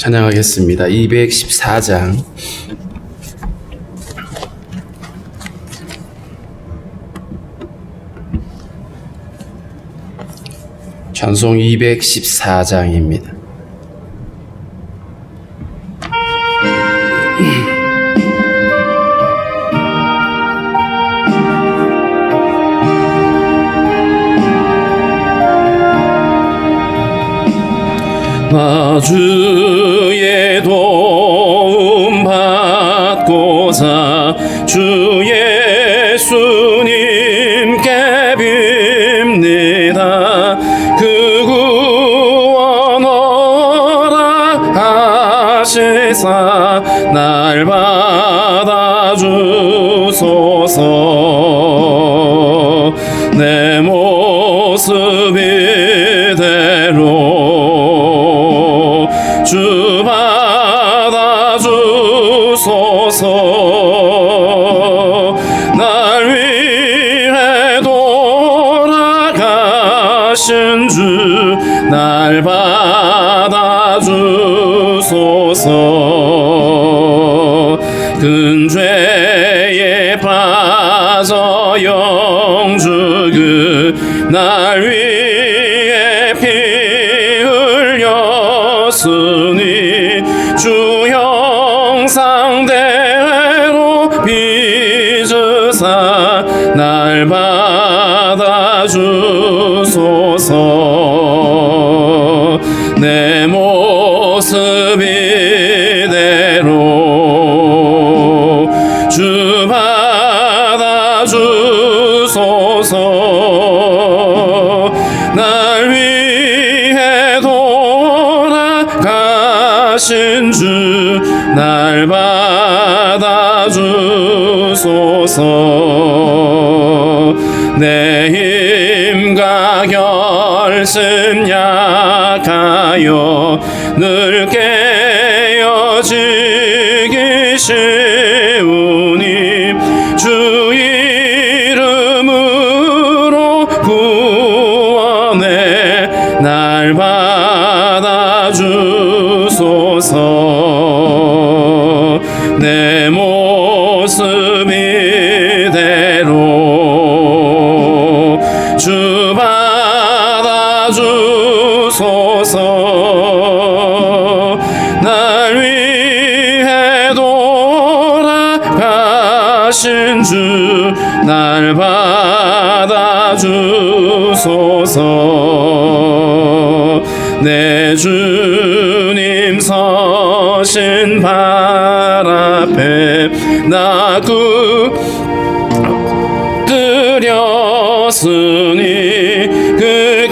찬양하겠습니다. 214장 찬송 214장입니다. 나 주의 도움 받고자 주 예수님께 빕니다. 그 구원 허락하시사 날 받아주소서. 내 모습 이대로 주 받아주소서. 날 위해 돌아가신 주 날 받아주소서. 큰 죄에 빠져 영주그 날 위해 피 흘렸으니 주 형상대로 빚으사 날 받아주소서. 내 모습 이대로 주 받아주소서. 날 위해 돌아가신 주 날 받아주소서. 내 힘과 결심 약하여 늘 깨어지기 쉬우니 주 이름으로 구원해 날 받아주소서. 내 모습 이대로 주 받아주소서. 날 위해 돌아가신 주 날 받아주소서. 내 주님 서신 발 앞에 나 드렸으니 그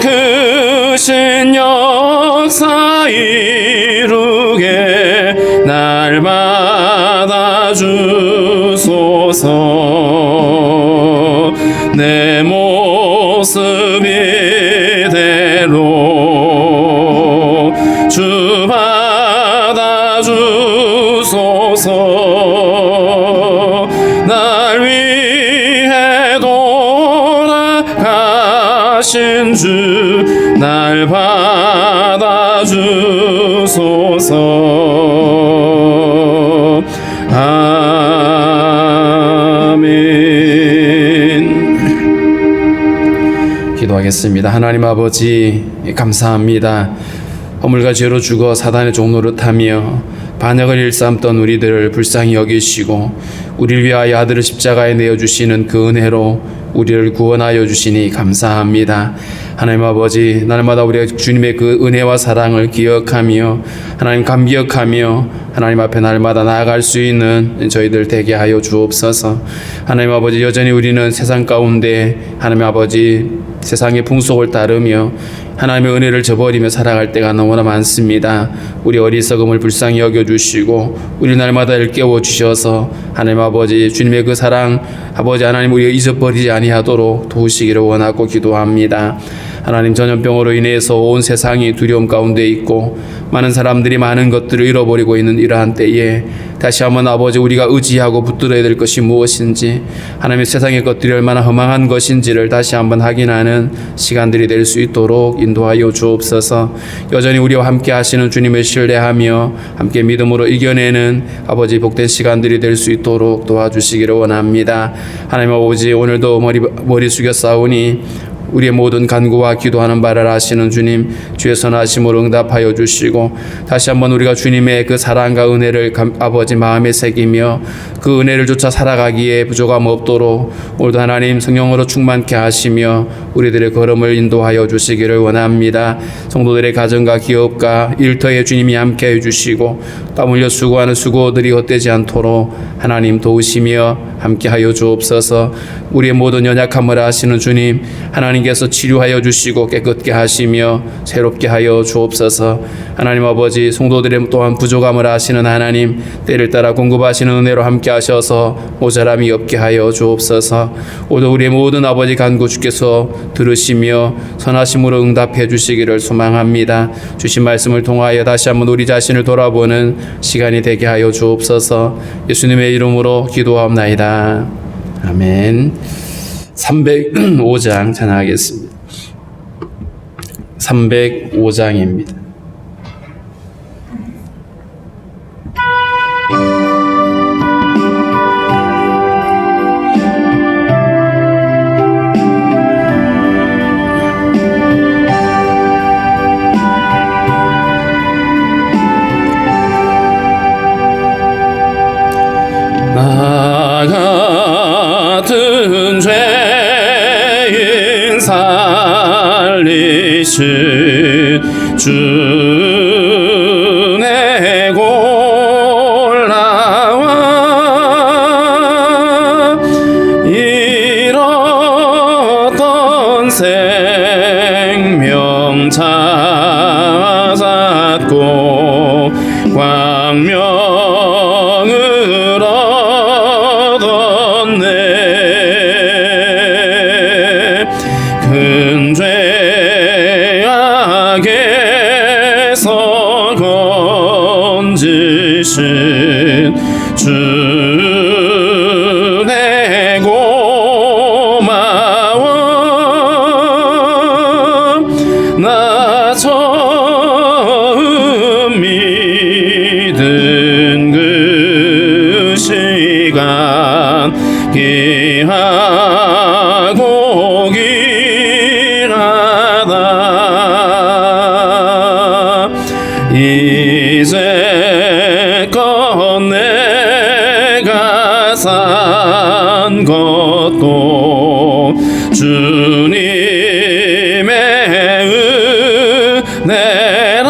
크신 역사 이루게 날 받아주소서. 내 모습 이대로 주 받아주소서. 날 위해 돌아가신 주 날 받아주소서. 아멘. 기도하겠습니다. 하나님 아버지 감사합니다. 허물과 죄로 죽어 사단의 종노릇하며 반역을 일삼던 우리들을 불쌍히 여기시고 우리를 위하여 아들을 십자가에 내어주시는 그 은혜로 우리를 구원하여 주시니 감사합니다. 하나님 아버지, 날마다 우리가 주님의 그 은혜와 사랑을 기억하며 하나님 감기억하며 하나님 앞에 날마다 나아갈 수 있는 저희들 되게 하여 주옵소서. 하나님 아버지, 여전히 우리는 세상 가운데 하나님 아버지 세상의 풍속을 따르며 하나님의 은혜를 저버리며 살아갈 때가 너무나 많습니다. 우리 어리석음을 불쌍히 여겨주시고 우리 날마다 일깨워 주셔서 하나님 아버지 주님의 그 사랑 아버지 하나님 우리가 잊어버리지 아니하도록 도우시기를 원하고 기도합니다. 하나님, 전염병으로 인해서 온 세상이 두려움 가운데 있고 많은 사람들이 많은 것들을 잃어버리고 있는 이러한 때에 다시 한번 아버지 우리가 의지하고 붙들어야 될 것이 무엇인지, 하나님의 세상의 것들이 얼마나 허망한 것인지를 다시 한번 확인하는 시간들이 될 수 있도록 인도하여 주옵소서. 여전히 우리와 함께 하시는 주님을 신뢰하며 함께 믿음으로 이겨내는 아버지 복된 시간들이 될 수 있도록 도와주시기를 원합니다. 하나님 아버지, 오늘도 머리 숙여 싸우니 우리의 모든 간구와 기도하는 바를 아시는 주님, 주의 선하심으로 응답하여 주시고, 다시 한번 우리가 주님의 그 사랑과 은혜를 아버지 마음에 새기며 그 은혜를 쫓아 살아가기에 부족함 없도록 오늘도 하나님 성령으로 충만케 하시며 우리들의 걸음을 인도하여 주시기를 원합니다. 성도들의 가정과 기업과 일터에 주님이 함께해 주시고 땀 흘려 수고하는 수고들이 헛되지 않도록 하나님 도우시며 함께하여 주옵소서. 우리의 모든 연약함을 아시는 주님, 하나님께서 치료하여 주시고 깨끗게 하시며 새롭게 하여 주옵소서. 하나님 아버지, 성도들의 또한 부족함을 아시는 하나님, 때를 따라 공급하시는 은혜로 함께 하셔서 모자람이 없게 하여 주옵소서. 오늘 우리의 모든 아버지 간구 주께서 들으시며 선하심으로 응답해 주시기를 소망합니다. 주신 말씀을 통하여 다시 한번 우리 자신을 돌아보는 시간이 되게 하여 주옵소서. 예수님의 이름으로 기도하옵나이다. 아멘. 305장 찬양하겠습니다. 305장입니다. 나 같은 죄인 살리신 주내 골라와 잃었던 생명 찾았고 광명을 얻었네. 큰 죄악에서 건지신 주내 고마워. 나 처음 믿은 그 시간 귀하고 길하다. 이제껏 내가 산 것도 주님의 은혜라.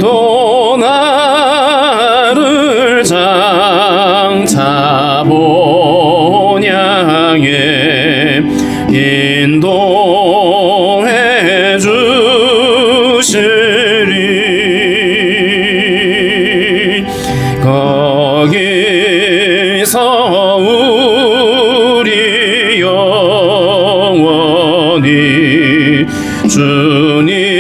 또 나를 장차 본향에 인도해 주시리. 거기서 우리 영원히 주님의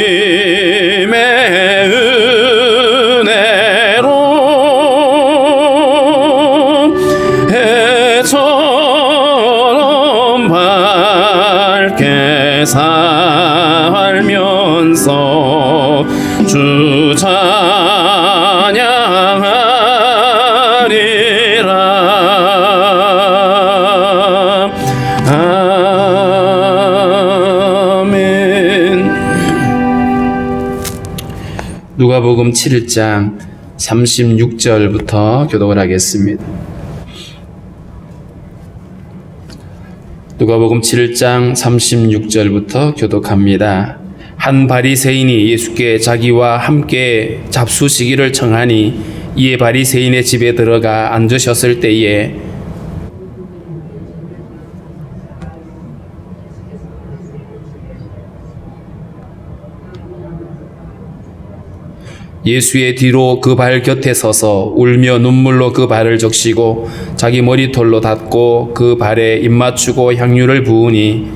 은혜로 해처럼 밝게 살면서 주 찬양하리라. 아멘. 누가복음 7장 36절부터 교독을 하겠습니다. 누가복음 7장 36절부터 교독합니다. 한 바리새인이 예수께 자기와 함께 잡수시기를 청하니 이에 바리새인의 집에 들어가 앉으셨을 때에 예수의 뒤로 그 발 곁에 서서 울며 눈물로 그 발을 적시고 자기 머리털로 닦고 그 발에 입 맞추고 향유를 부으니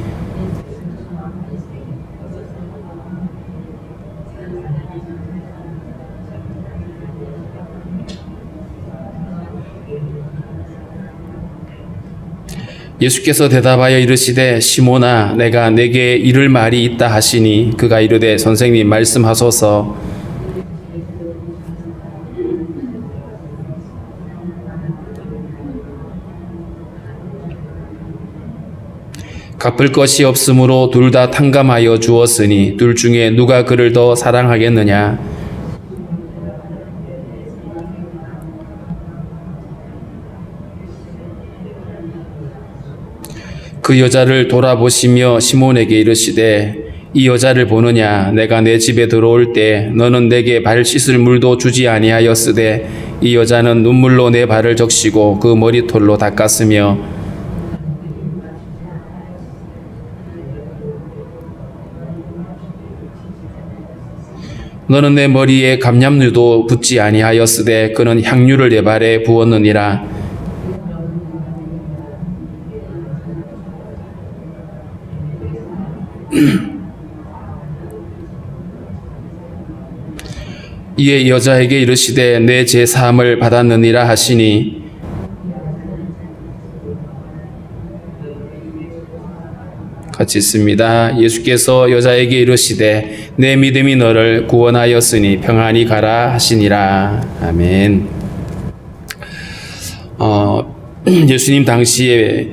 예수께서 대답하여 이르시되 시몬아 내가 내게 이를 말이 있다 하시니 그가 이르되 선생님 말씀하소서. 갚을 것이 없으므로 둘 다 탕감하여 주었으니 둘 중에 누가 그를 더 사랑하겠느냐. 그 여자를 돌아보시며 시몬에게 이르시되 이 여자를 보느냐. 내가 내 집에 들어올 때 너는 내게 발 씻을 물도 주지 아니하였으되 이 여자는 눈물로 내 발을 적시고 그 머리털로 닦았으며 너는 내 머리에 감람류도 붓지 아니하였으되 그는 향유를 내 발에 부었느니라. 이에 여자에게 이르시되 내 죄 사함을 받았느니라 하시니 같이 있습니다. 예수께서 여자에게 이르시되 내 믿음이 너를 구원하였으니 평안히 가라 하시니라. 아멘. 예수님 당시에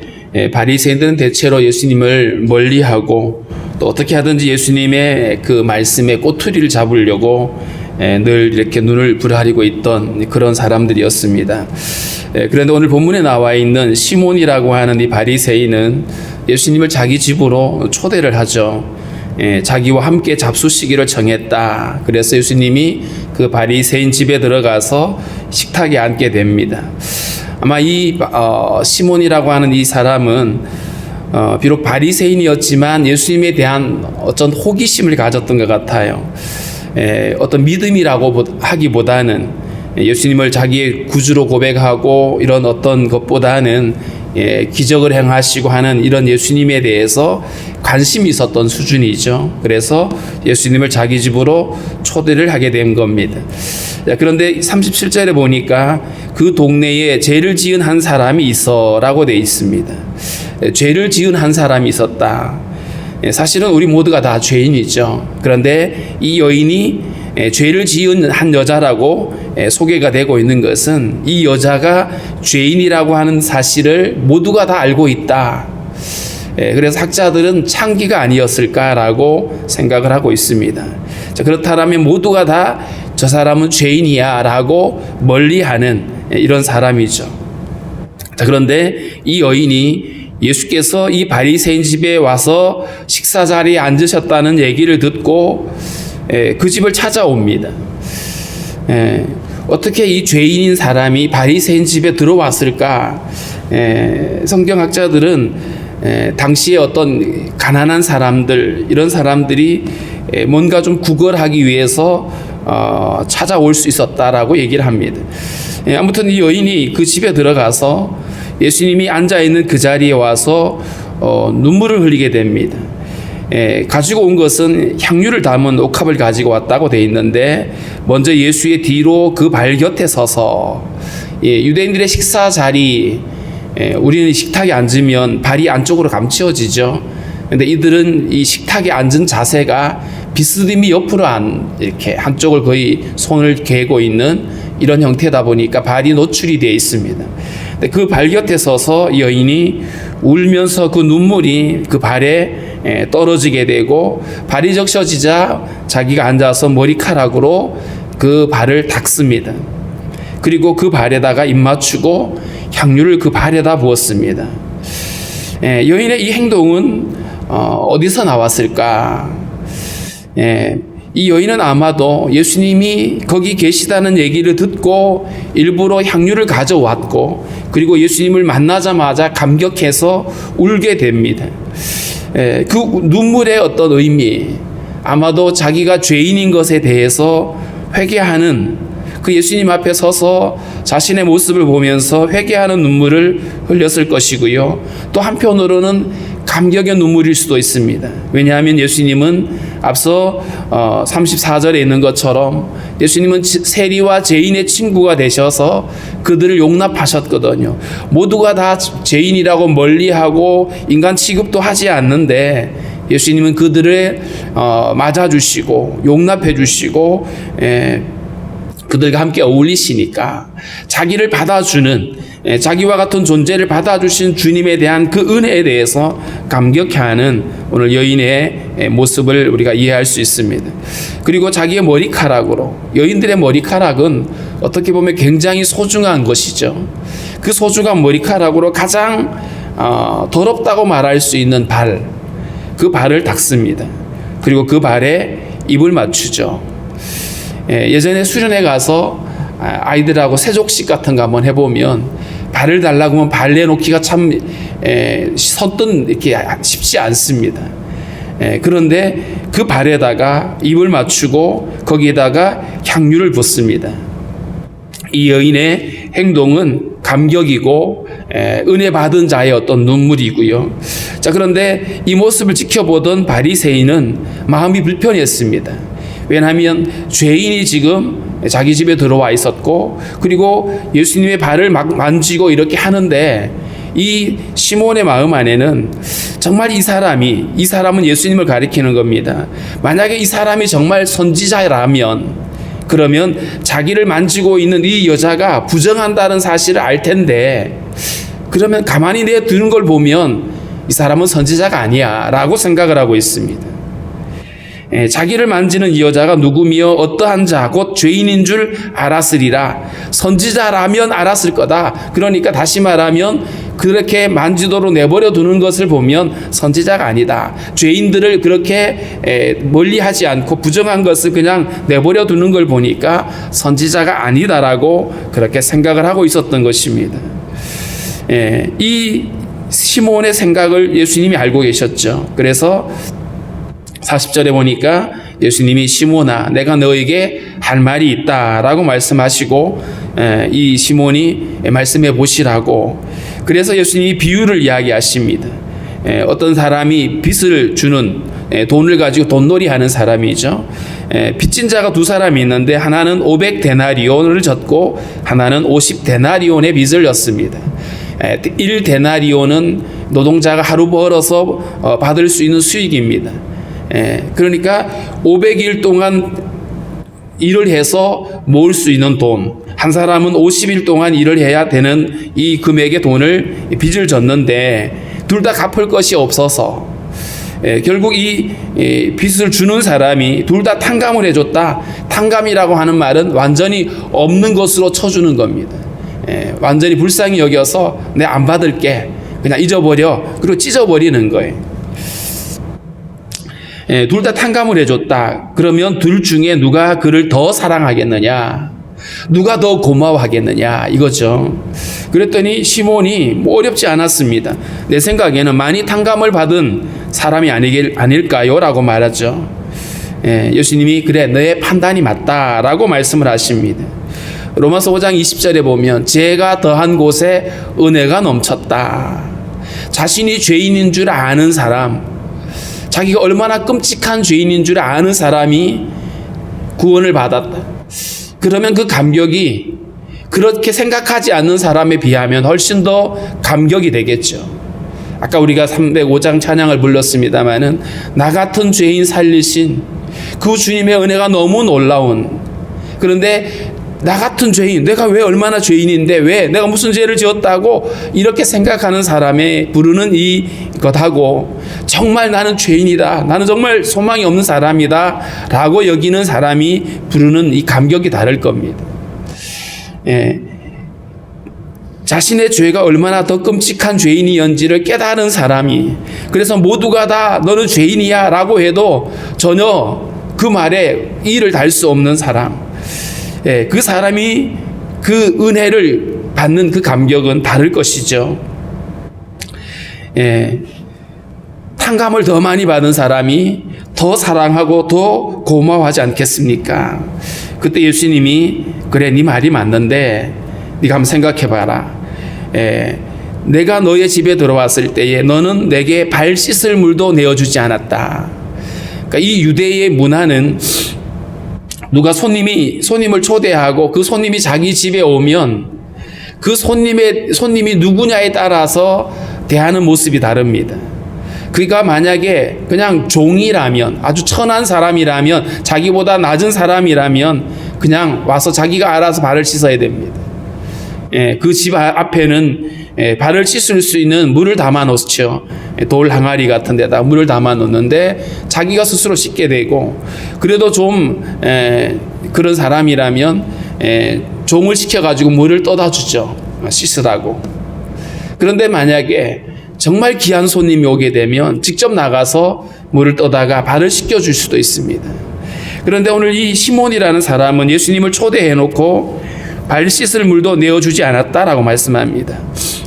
바리새인들은 대체로 예수님을 멀리하고 또 어떻게 하든지 예수님의 그 말씀에 꼬투리를 잡으려고 늘 이렇게 눈을 부라리고 있던 그런 사람들이었습니다. 그런데 오늘 본문에 나와 있는 시몬이라고 하는 이 바리새인은 예수님을 자기 집으로 초대를 하죠. 자기와 함께 잡수시기를 정했다. 그래서 예수님이 그 바리새인 집에 들어가서 식탁에 앉게 됩니다. 아마 이 시몬이라고 하는 이 사람은 비록 바리새인이었지만 예수님에 대한 어떤 호기심을 가졌던 것 같아요. 어떤 믿음이라고 하기보다는 예수님을 자기의 구주로 고백하고 이런 어떤 것보다는 기적을 행하시고 하는 이런 예수님에 대해서 관심이 있었던 수준이죠. 그래서 예수님을 자기 집으로 초대를 하게 된 겁니다. 그런데 37절에 보니까 그 동네에 죄를 지은 한 사람이 있어 라고 되어 있습니다. 죄를 지은 한 사람이 있었다. 사실은 우리 모두가 다 죄인이죠. 그런데 이 여인이 죄를 지은 한 여자라고 소개가 되고 있는 것은 이 여자가 죄인이라고 하는 사실을 모두가 다 알고 있다. 그래서 학자들은 창기가 아니었을까라고 생각을 하고 있습니다. 자, 그렇다면 모두가 다 저 사람은 죄인이야 라고 멀리하는 이런 사람이죠. 자, 그런데 이 여인이 예수께서 이 바리새인 집에 와서 식사 자리에 앉으셨다는 얘기를 듣고 그 집을 찾아옵니다. 어떻게 이 죄인인 사람이 바리새인 집에 들어왔을까? 성경학자들은 당시에 어떤 가난한 사람들, 이런 사람들이 뭔가 좀 구걸하기 위해서 찾아올 수 있었다라고 얘기를 합니다. 아무튼 이 여인이 그 집에 들어가서 예수님이 앉아있는 그 자리에 와서 눈물을 흘리게 됩니다. 가지고 온 것은 향유를 담은 옥합을 가지고 왔다고 되어 있는데 먼저 예수의 뒤로 그 발 곁에 서서 유대인들의 식사 자리, 우리는 식탁에 앉으면 발이 안쪽으로 감추어지죠. 그런데 이들은 이 식탁에 앉은 자세가 비스듬히 옆으로 이렇게 한쪽을 거의 손을 개고 있는 이런 형태다 보니까 발이 노출이 되어 있습니다. 그 발 곁에 서서 여인이 울면서 그 눈물이 그 발에 떨어지게 되고 발이 적셔지자 자기가 앉아서 머리카락으로 그 발을 닦습니다. 그리고 그 발에다가 입 맞추고 향유를 그 발에다 부었습니다. 여인의 이 행동은 어디서 나왔을까? 이 여인은 아마도 예수님이 거기 계시다는 얘기를 듣고 일부러 향유를 가져왔고 그리고 예수님을 만나자마자 감격해서 울게 됩니다. 그 눈물의 어떤 의미, 아마도 자기가 죄인인 것에 대해서 회개하는 그 예수님 앞에 서서 자신의 모습을 보면서 회개하는 눈물을 흘렸을 것이고요. 또 한편으로는 감격의 눈물일 수도 있습니다. 왜냐하면 예수님은 앞서 34절에 있는 것처럼 예수님은 세리와 죄인의 친구가 되셔서 그들을 용납하셨거든요. 모두가 다 죄인이라고 멀리하고 인간 취급도 하지 않는데 예수님은 그들을 맞아주시고 용납해주시고 그들과 함께 어울리시니까 자기를 받아주는, 자기와 같은 존재를 받아주신 주님에 대한 그 은혜에 대해서 감격해하는 오늘 여인의 모습을 우리가 이해할 수 있습니다. 그리고 자기의 머리카락으로, 여인들의 머리카락은 어떻게 보면 굉장히 소중한 것이죠. 그 소중한 머리카락으로 가장 더럽다고 말할 수 있는 발, 그 발을 닦습니다. 그리고 그 발에 입을 맞추죠. 예전에 수련회 가서 아이들하고 세족식 같은 거 한번 해보면 발을 달라고 하면 발 내놓기가 참 선뜻 이렇게 쉽지 않습니다. 그런데 그 발에다가 입을 맞추고 거기에다가 향유를 붓습니다. 이 여인의 행동은 감격이고 은혜 받은 자의 어떤 눈물이고요. 자, 그런데 이 모습을 지켜보던 바리새인은 마음이 불편했습니다. 왜냐하면 죄인이 지금 자기 집에 들어와 있었고, 그리고 예수님의 발을 막 만지고 이렇게 하는데 이 시몬의 마음 안에는 정말 이 사람은 예수님을 가리키는 겁니다. 만약에 이 사람이 정말 선지자라면 그러면 자기를 만지고 있는 이 여자가 부정한다는 사실을 알 텐데, 그러면 가만히 내두는 걸 보면 이 사람은 선지자가 아니야 라고 생각을 하고 있습니다. 자기를 만지는 이 여자가 누구며 어떠한 자 곧 죄인인 줄 알았으리라. 선지자라면 알았을 거다. 그러니까 다시 말하면 그렇게 만지도록 내버려 두는 것을 보면 선지자가 아니다. 죄인들을 그렇게 멀리하지 않고 부정한 것을 그냥 내버려 두는 걸 보니까 선지자가 아니다라고 그렇게 생각을 하고 있었던 것입니다. 이 시몬의 생각을 예수님이 알고 계셨죠. 그래서 40절에 보니까 예수님이 시몬아, 내가 너에게 할 말이 있다라고 말씀하시고 이 시몬이 말씀해 보시라고. 그래서 예수님이 비유를 이야기하십니다. 어떤 사람이 빚을 주는, 돈을 가지고 돈놀이 하는 사람이죠. 빚진 자가 두 사람이 있는데 하나는 500데나리온을 졌고 하나는 50데나리온의 빚을 졌습니다. 1데나리온은 노동자가 하루 벌어서 받을 수 있는 수익입니다. 그러니까 500일 동안 일을 해서 모을 수 있는 돈, 한 사람은 50일 동안 일을 해야 되는 이 금액의 돈을 빚을 졌는데 둘 다 갚을 것이 없어서 결국 이 빚을 주는 사람이 둘 다 탕감을 해줬다. 탕감이라고 하는 말은 완전히 없는 것으로 쳐주는 겁니다. 완전히 불쌍히 여겨서 내가 안 받을게, 그냥 잊어버려, 그리고 찢어버리는 거예요. 둘 다 탕감을 해줬다. 그러면 둘 중에 누가 그를 더 사랑하겠느냐, 누가 더 고마워하겠느냐 이거죠. 그랬더니 시몬이 뭐 어렵지 않았습니다. 내 생각에는 많이 탕감을 받은 사람이 아닐까요? 라고 말하죠. 예수님이 그래, 너의 판단이 맞다라고 말씀을 하십니다. 로마서 5장 20절에 보면 죄가 더한 곳에 은혜가 넘쳤다. 자신이 죄인인 줄 아는 사람, 자기가 얼마나 끔찍한 죄인인 줄 아는 사람이 구원을 받았다. 그러면 그 감격이 그렇게 생각하지 않는 사람에 비하면 훨씬 더 감격이 되겠죠. 아까 우리가 305장 찬양을 불렀습니다마는 나 같은 죄인 살리신 그 주님의 은혜가 너무 놀라운, 그런데 나 같은 죄인, 내가 왜 얼마나 죄인인데 왜 내가 무슨 죄를 지었다고 이렇게 생각하는 사람의 부르는 이것하고 정말 나는 죄인이다, 나는 정말 소망이 없는 사람이다 라고 여기는 사람이 부르는 이 감격이 다를 겁니다. 자신의 죄가 얼마나 더 끔찍한 죄인이었는지를 깨달은 사람이, 그래서 모두가 다 너는 죄인이야 라고 해도 전혀 그 말에 이를 달 수 없는 사람, 그 사람이 그 은혜를 받는 그 감격은 다를 것이죠. 탕감을 더 많이 받은 사람이 더 사랑하고 더 고마워하지 않겠습니까? 그때 예수님이 그래, 네 말이 맞는데 네가 한번 생각해봐라. 내가 너의 집에 들어왔을 때에 너는 내게 발 씻을 물도 내어주지 않았다. 그러니까 이 유대의 문화는 누가 손님을 초대하고 그 손님이 자기 집에 오면 그 손님이 누구냐에 따라서 대하는 모습이 다릅니다. 그가 만약에 그냥 종이라면, 아주 천한 사람이라면, 자기보다 낮은 사람이라면 그냥 와서 자기가 알아서 발을 씻어야 됩니다. 그 집 앞에는 발을 씻을 수 있는 물을 담아 놓죠. 돌 항아리 같은 데다 물을 담아 놓는데 자기가 스스로 씻게 되고, 그래도 좀 그런 사람이라면 종을 시켜가지고 물을 떠다 주죠. 씻으라고. 그런데 만약에 정말 귀한 손님이 오게 되면 직접 나가서 물을 떠다가 발을 씻겨줄 수도 있습니다. 그런데 오늘 이 시몬이라는 사람은 예수님을 초대해 놓고 발 씻을 물도 내어주지 않았다라고 말씀합니다.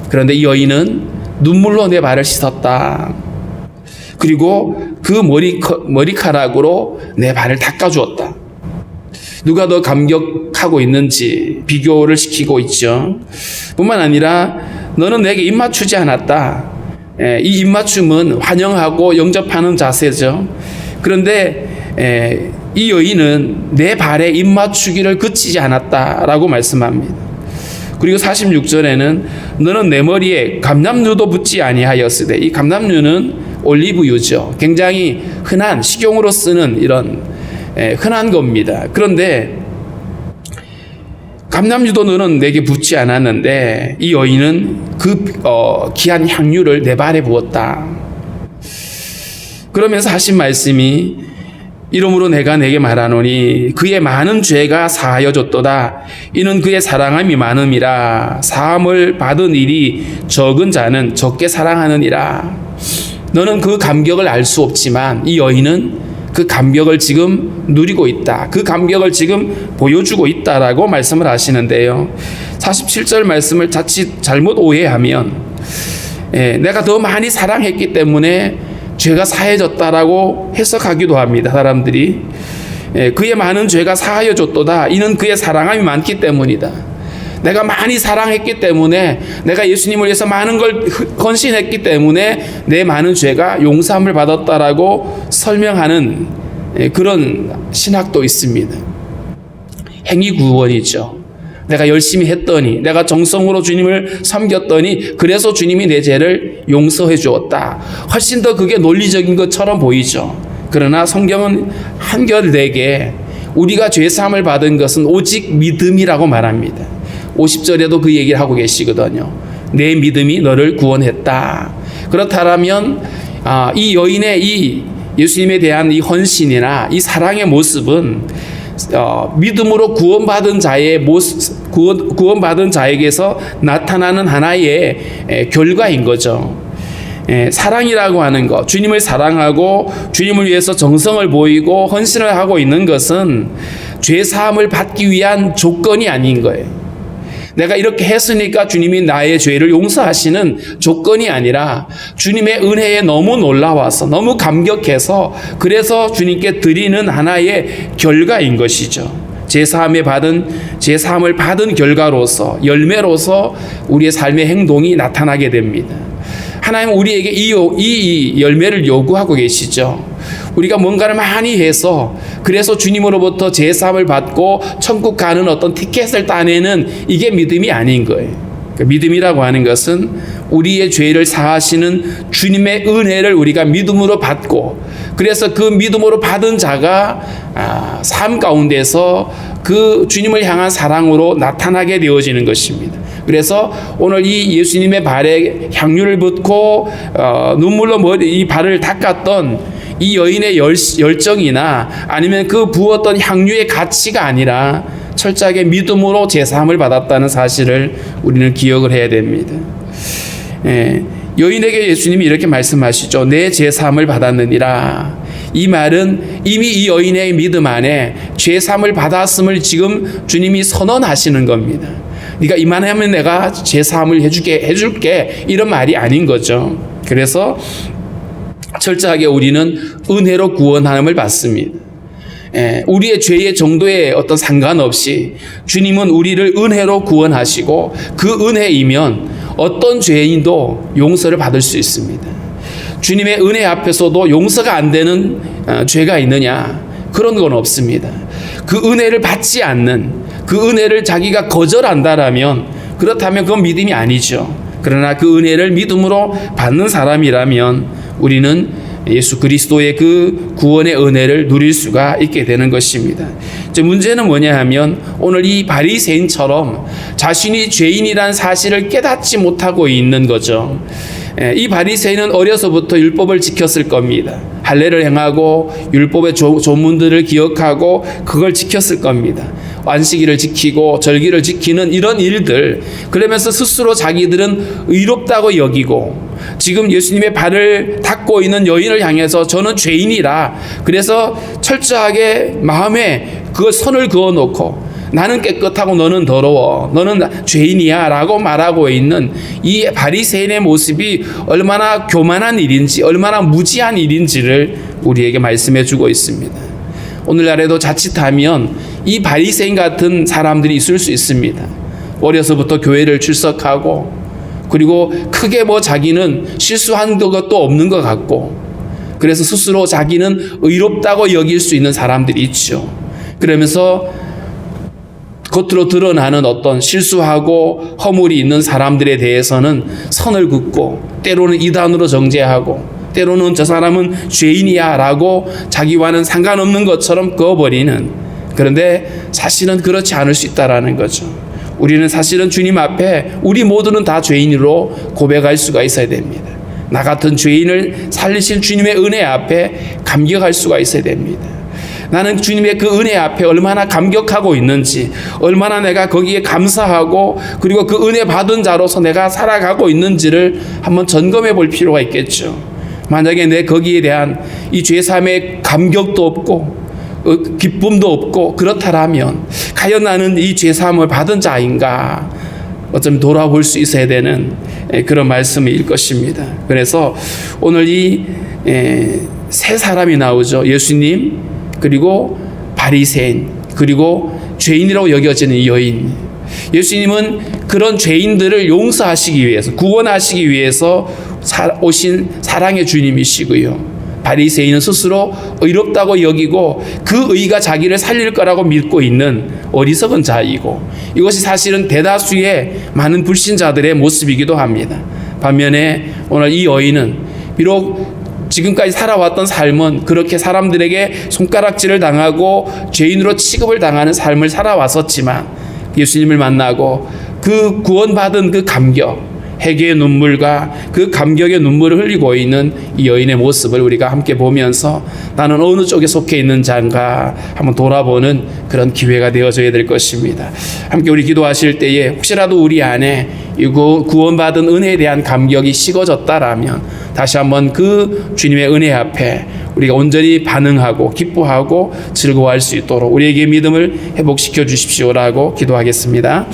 그런데 이 여인은 눈물로 내 발을 씻었다. 그리고 그 머리카락으로 내 발을 닦아주었다. 누가 더 감격하고 있는지 비교를 시키고 있죠. 뿐만 아니라 너는 내게 입맞추지 않았다. 이 입맞춤은 환영하고 영접하는 자세죠. 그런데 이 여인은 내 발에 입맞추기를 그치지 않았다라고 말씀합니다. 그리고 46절에는 너는 내 머리에 감람유도 붓지 아니하였으되, 이 감람유는 올리브유죠. 굉장히 흔한 식용으로 쓰는 이런 흔한 겁니다. 그런데 감람유도 너는 내게 붓지 않았는데 이 여인은 그 귀한 향유를 내 발에 부었다. 그러면서 하신 말씀이 이러므로 내가 내게 말하노니 그의 많은 죄가 사하여졌도다. 이는 그의 사랑함이 많음이라. 사함을 받은 일이 적은 자는 적게 사랑하느니라. 너는 그 감격을 알 수 없지만 이 여인은 그 감격을 지금 누리고 있다. 그 감격을 지금 보여주고 있다라고 말씀을 하시는데요. 47절 말씀을 자칫 잘못 오해하면 내가 더 많이 사랑했기 때문에 죄가 사해졌다라고 해석하기도 합니다. 사람들이 그의 많은 죄가 사하여졌도다. 이는 그의 사랑함이 많기 때문이다. 내가 많이 사랑했기 때문에, 내가 예수님을 위해서 많은 걸 헌신했기 때문에 내 많은 죄가 용서함을 받았다라고 설명하는 그런 신학도 있습니다. 행위 구원이죠. 내가 열심히 했더니, 내가 정성으로 주님을 섬겼더니 그래서 주님이 내 죄를 용서해 주었다. 훨씬 더 그게 논리적인 것처럼 보이죠. 그러나 성경은 한결되게 우리가 죄사함을 받은 것은 오직 믿음이라고 말합니다. 50절에도 그 얘기를 하고 계시거든요. 내 믿음이 너를 구원했다. 그렇다면 이 여인의 이 예수님에 대한 이 헌신이나 이 사랑의 모습은 믿음으로 구원받은 자의 모습, 구원받은 자에게서 나타나는 하나의 결과인 거죠. 사랑이라고 하는 것, 주님을 사랑하고 주님을 위해서 정성을 보이고 헌신을 하고 있는 것은 죄 사함을 받기 위한 조건이 아닌 거예요. 내가 이렇게 했으니까 주님이 나의 죄를 용서하시는 조건이 아니라 주님의 은혜에 너무 놀라워서, 너무 감격해서 그래서 주님께 드리는 하나의 결과인 것이죠. 제사함을 받은 결과로서, 열매로서 우리의 삶의 행동이 나타나게 됩니다. 하나님은 우리에게 이 열매를 요구하고 계시죠. 우리가 뭔가를 많이 해서 그래서 주님으로부터 제사함을 받고 천국 가는 어떤 티켓을 따내는 이게 믿음이 아닌 거예요. 그러니까 믿음이라고 하는 것은 우리의 죄를 사하시는 주님의 은혜를 우리가 믿음으로 받고, 그래서 그 믿음으로 받은 자가 삶 가운데서 그 주님을 향한 사랑으로 나타나게 되어지는 것입니다. 그래서 오늘 이 예수님의 발에 향유를 붓고 눈물로 이 발을 닦았던 이 여인의 열정이나 아니면 그 부었던 향유의 가치가 아니라 철저하게 믿음으로 제사함을 받았다는 사실을 우리는 기억을 해야 됩니다. 여인에게 예수님이 이렇게 말씀하시죠. 내 제사함을 받았느니라. 이 말은 이미 이 여인의 믿음 안에 제사함을 받았음을 지금 주님이 선언하시는 겁니다. 네가 이만하면 내가 제사함을 해줄게 이런 말이 아닌 거죠. 그래서 철저하게 우리는 은혜로 구원함을 받습니다. 우리의 죄의 정도에 어떤 상관없이 주님은 우리를 은혜로 구원하시고 그 은혜이면 어떤 죄인도 용서를 받을 수 있습니다. 주님의 은혜 앞에서도 용서가 안 되는 죄가 있느냐? 그런 건 없습니다. 그 은혜를 받지 않는, 그 은혜를 자기가 거절한다라면, 그렇다면 그건 믿음이 아니죠. 그러나 그 은혜를 믿음으로 받는 사람이라면 우리는 예수 그리스도의 그 구원의 은혜를 누릴 수가 있게 되는 것입니다. 이제 문제는 뭐냐 하면 오늘 이 바리새인처럼 자신이 죄인이란 사실을 깨닫지 못하고 있는 거죠. 이 바리새인은 어려서부터 율법을 지켰을 겁니다. 할례를 행하고 율법의 조문들을 기억하고 그걸 지켰을 겁니다. 안식일을 지키고 절기를 지키는 이런 일들, 그러면서 스스로 자기들은 의롭다고 여기고, 지금 예수님의 발을 닦고 있는 여인을 향해서 저는 죄인이라, 그래서 철저하게 마음에 그 선을 그어놓고 나는 깨끗하고 너는 더러워, 너는 죄인이야 라고 말하고 있는 이 바리새인의 모습이 얼마나 교만한 일인지, 얼마나 무지한 일인지를 우리에게 말씀해 주고 있습니다. 오늘날에도 자칫하면 이 바리새인 같은 사람들이 있을 수 있습니다. 어려서부터 교회를 출석하고, 그리고 크게 자기는 실수한 것도 없는 것 같고, 그래서 스스로 자기는 의롭다고 여길 수 있는 사람들이 있죠. 그러면서 겉으로 드러나는 어떤 실수하고 허물이 있는 사람들에 대해서는 선을 긋고, 때로는 이단으로 정죄하고, 때로는 저 사람은 죄인이야 라고 자기와는 상관없는 것처럼 그어버리는, 그런데 사실은 그렇지 않을 수 있다라는 거죠. 우리는 사실은 주님 앞에 우리 모두는 다 죄인으로 고백할 수가 있어야 됩니다. 나 같은 죄인을 살리신 주님의 은혜 앞에 감격할 수가 있어야 됩니다. 나는 주님의 그 은혜 앞에 얼마나 감격하고 있는지, 얼마나 내가 거기에 감사하고, 그리고 그 은혜 받은 자로서 내가 살아가고 있는지를 한번 점검해 볼 필요가 있겠죠. 만약에 내 거기에 대한 이 죄사함의 감격도 없고 기쁨도 없고 그렇다라면 과연 나는 이 죄사함을 받은 자인가, 어쩌면 돌아볼 수 있어야 되는 그런 말씀일 것입니다. 그래서 오늘 이 세 사람이 나오죠. 예수님, 그리고 바리새인, 그리고 죄인이라고 여겨지는 이 여인. 예수님은 그런 죄인들을 용서하시기 위해서, 구원하시기 위해서 오신 사랑의 주님이시고요. 바리새인은 스스로 의롭다고 여기고 그 의가 자기를 살릴 거라고 믿고 있는 어리석은 자이고, 이것이 사실은 대다수의 많은 불신자들의 모습이기도 합니다. 반면에 오늘 이 여인은 비록 지금까지 살아왔던 삶은 그렇게 사람들에게 손가락질을 당하고 죄인으로 취급을 당하는 삶을 살아왔었지만, 예수님을 만나고 그 구원받은 그 감격, 회개의 눈물과 그 감격의 눈물을 흘리고 있는 이 여인의 모습을 우리가 함께 보면서 나는 어느 쪽에 속해 있는 자인가 한번 돌아보는 그런 기회가 되어져야 될 것입니다. 함께 우리 기도하실 때에 혹시라도 우리 안에 이 구원받은 은혜에 대한 감격이 식어졌다라면 다시 한번 그 주님의 은혜 앞에 우리가 온전히 반응하고 기뻐하고 즐거워할 수 있도록 우리에게 믿음을 회복시켜 주십시오라고 기도하겠습니다.